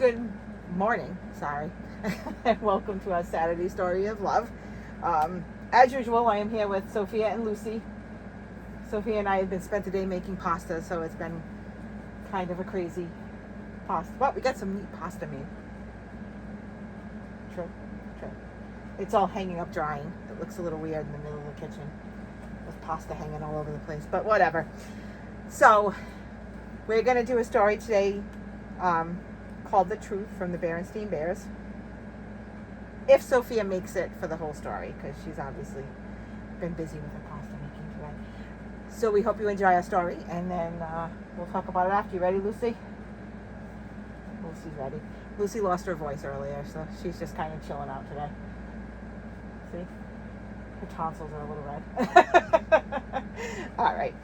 Good morning, sorry, and welcome to our Saturday Story of Love. As usual, I am here with Sophia and Lucy. Sophia and I have spent the day making pasta, so it's been kind of a crazy pasta. But we got some neat pasta made. True. It's all hanging up drying. It looks a little weird in the middle of the kitchen with pasta hanging all over the place, but whatever. So, we're going to do a story today called The Truth from the Berenstain Bears. If Sophia makes it for the whole story, because she's obviously been busy with her pasta making today. So we hope you enjoy our story, and then we'll talk about it after. You ready, Lucy? Lucy's ready. Lucy lost her voice earlier, so she's just kind of chilling out today. See? Her tonsils are a little red. All right.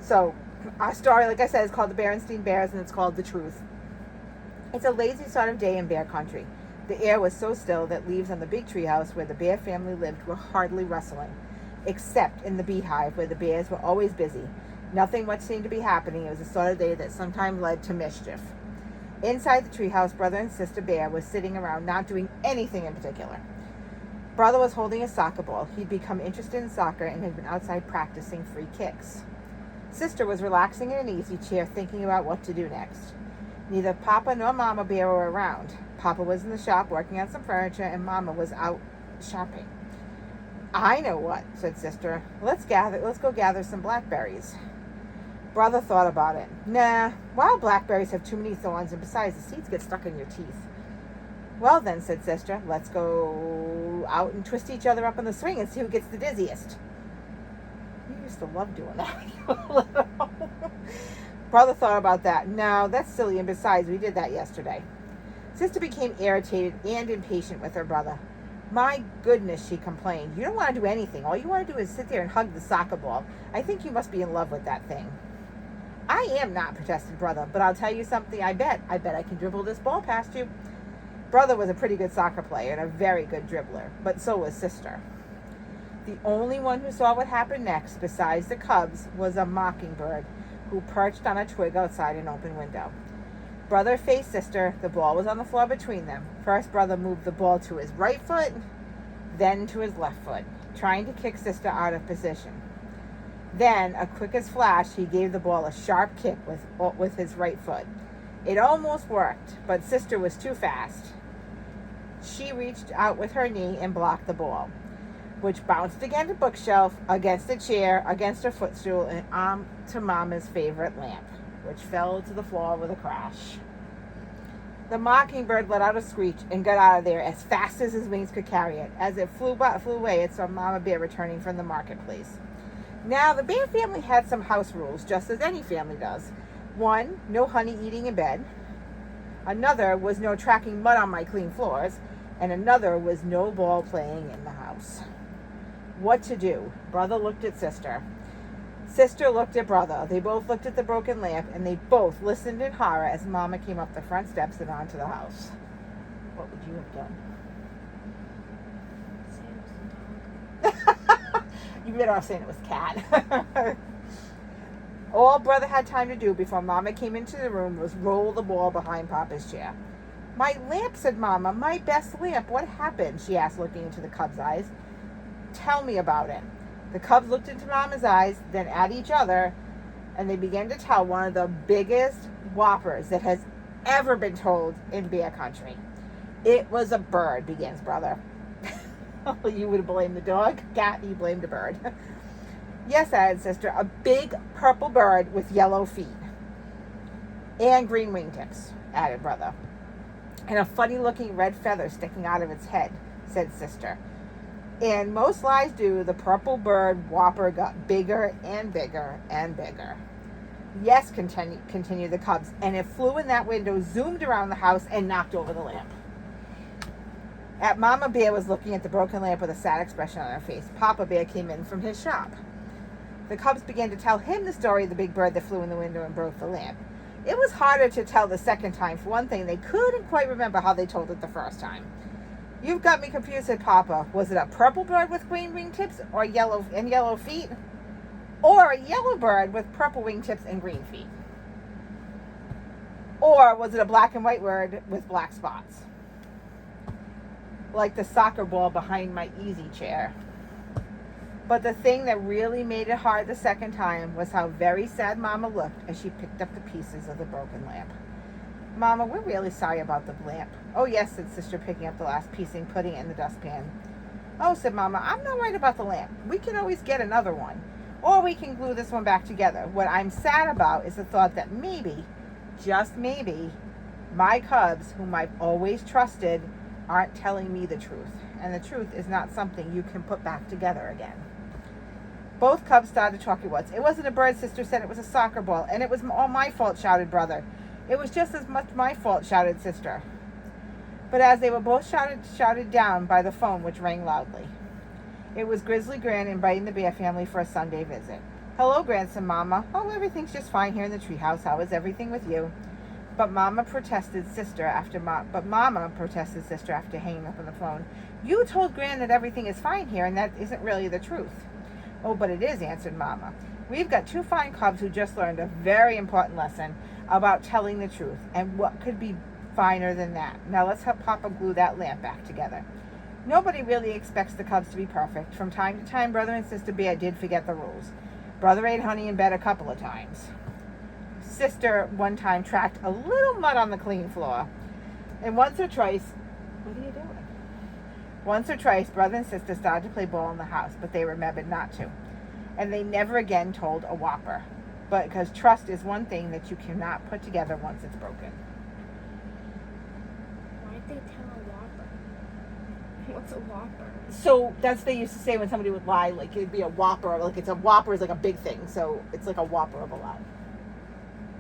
So, our story, like I said, is called The Berenstain Bears, and it's called The Truth. It's a lazy sort of day in bear country. The air was so still that leaves on the big treehouse where the bear family lived were hardly rustling, except in the beehive where the bears were always busy. Nothing much seemed to be happening. It was the sort of day that sometimes led to mischief. Inside the treehouse, brother and sister bear was sitting around not doing anything in particular. Brother was holding a soccer ball. He'd become interested in soccer and had been outside practicing free kicks. Sister was relaxing in an easy chair thinking about what to do next. Neither Papa nor Mama Bear were around. Papa was in the shop working on some furniture, and Mama was out shopping. I know what, said Sister. Let's go gather some blackberries. Brother thought about it. Nah, wild blackberries have too many thorns, and besides, the seeds get stuck in your teeth. Well then, said Sister, let's go out and twist each other up on the swing and see who gets the dizziest. You used to love doing that when you were little. Brother thought about that. No, that's silly, and besides, we did that yesterday. Sister became irritated and impatient with her brother. My goodness, she complained. You don't want to do anything. All you want to do is sit there and hug the soccer ball. I think you must be in love with that thing. I am not, protested Brother, but I'll tell you something, I bet I can dribble this ball past you. Brother was a pretty good soccer player and a very good dribbler, but so was Sister. The only one who saw what happened next, besides the cubs, was a mockingbird who perched on a twig outside an open window. Brother faced Sister. The ball was on the floor between them. First, Brother moved the ball to his right foot, then to his left foot, trying to kick Sister out of position. Then, a quick as flash, he gave the ball a sharp kick with his right foot. It almost worked, but Sister was too fast. She reached out with her knee and blocked the ball, which bounced against a bookshelf, against a chair, against a footstool, and onto Mama's favorite lamp, which fell to the floor with a crash. The mockingbird let out a screech and got out of there as fast as his wings could carry it. As it flew away, it saw Mama Bear returning from the marketplace. Now, the bear family had some house rules, just as any family does. One, no honey eating in bed. Another was no tracking mud on my clean floors. And another was no ball playing in the house. What to do? Brother looked at Sister. Sister looked at Brother. They both looked at the broken lamp, and they both listened in horror as Mama came up the front steps and onto the house. What would you have done? You better off saying it was Cat. All Brother had time to do before Mama came into the room was roll the ball behind Papa's chair. My lamp, said Mama. My best lamp. What happened? She asked, looking into the cubs' eyes. Tell me about it. The cubs looked into Mama's eyes, then at each other, and they began to tell one of the biggest whoppers that has ever been told in bear country. It was a bird, begins Brother. You would blame the dog. Cat, you blamed a bird. Yes, added Sister, a big purple bird with yellow feet. And green wingtips, added Brother. And a funny-looking red feather sticking out of its head, said Sister. And most lies do, the purple bird whopper got bigger and bigger and bigger. Yes, continued the cubs, and it flew in that window, zoomed around the house, and knocked over the lamp. Mama Bear was looking at the broken lamp with a sad expression on her face. Papa Bear came in from his shop. The cubs began to tell him the story of the big bird that flew in the window and broke the lamp. It was harder to tell the second time. For one thing, they couldn't quite remember how they told it the first time. You've got me confused, said Papa. Was it a purple bird with green wingtips or yellow feet? Or a yellow bird with purple wingtips and green feet? Or was it a black and white word with black spots? Like the soccer ball behind my easy chair. But the thing that really made it hard the second time was how very sad Mama looked as she picked up the pieces of the broken lamp. Mama, we're really sorry about the lamp. Oh yes, said Sister, picking up the last piece and putting it in the dustpan. Oh, said Mama, I'm not worried about the lamp. We can always get another one. Or we can glue this one back together. What I'm sad about is the thought that maybe, just maybe, my cubs, whom I've always trusted, aren't telling me the truth. And the truth is not something you can put back together again. Both cubs started talking once. It wasn't a bird, Sister said. It was a soccer ball. And it was all my fault, shouted Brother. It was just as much my fault, shouted Sister. But as they were both shouted down by the phone, which rang loudly. It was Grizzly Gran inviting the Bear family for a Sunday visit. Hello, grandson, Mama. Oh, everything's just fine here in the treehouse. How is everything with you? But Mama protested Sister after hanging up on the phone. You told Gran that everything is fine here, and that isn't really the truth. Oh, but it is, answered Mama. We've got two fine cubs who just learned a very important lesson about telling the truth, and what could be finer than that? Now let's help Papa glue that lamp back together. Nobody really expects the cubs to be perfect. From time to time, Brother and Sister Bear did forget the rules. Brother ate honey in bed a couple of times. Sister one time tracked a little mud on the clean floor. And once or twice, what are you doing? Once or twice, Brother and Sister started to play ball in the house, but they remembered not to. And they never again told a whopper. But because trust is one thing that you cannot put together once it's broken. Why'd they tell a whopper? What's a whopper? So that's what they used to say when somebody would lie, like it'd be a whopper, like it's a whopper is like a big thing, so it's like a whopper of a lie.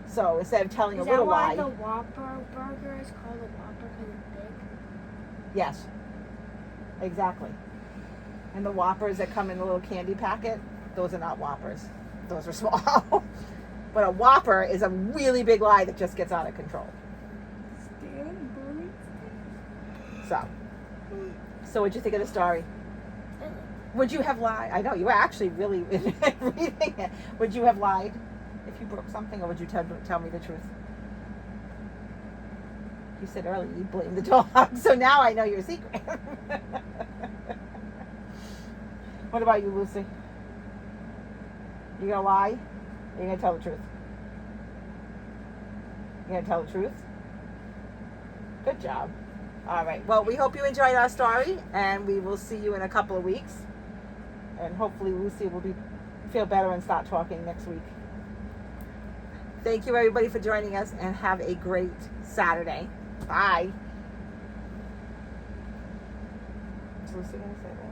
So instead of telling a little lie. Is that why the Whopper burger is called a Whopper because it's big? Yes. Exactly. And the Whoppers that come in a little candy packet, those are not Whoppers. Those are small. But a Whopper is a really big lie that just gets out of control. Stan Berenstain. So what'd you think of the story? Would you have lied? I know, you were actually really reading it. Would you have lied if you broke something, or would you tell me the truth? You said earlier you blamed the dog, so now I know your secret. What about you, Lucy? You gonna lie? Or you gonna tell the truth? You gonna tell the truth? Good job. All right. Well, we hope you enjoyed our story, and we will see you in a couple of weeks. And hopefully Lucy will feel better and start talking next week. Thank you, everybody, for joining us, and have a great Saturday. Bye. Is Lucy gonna say that?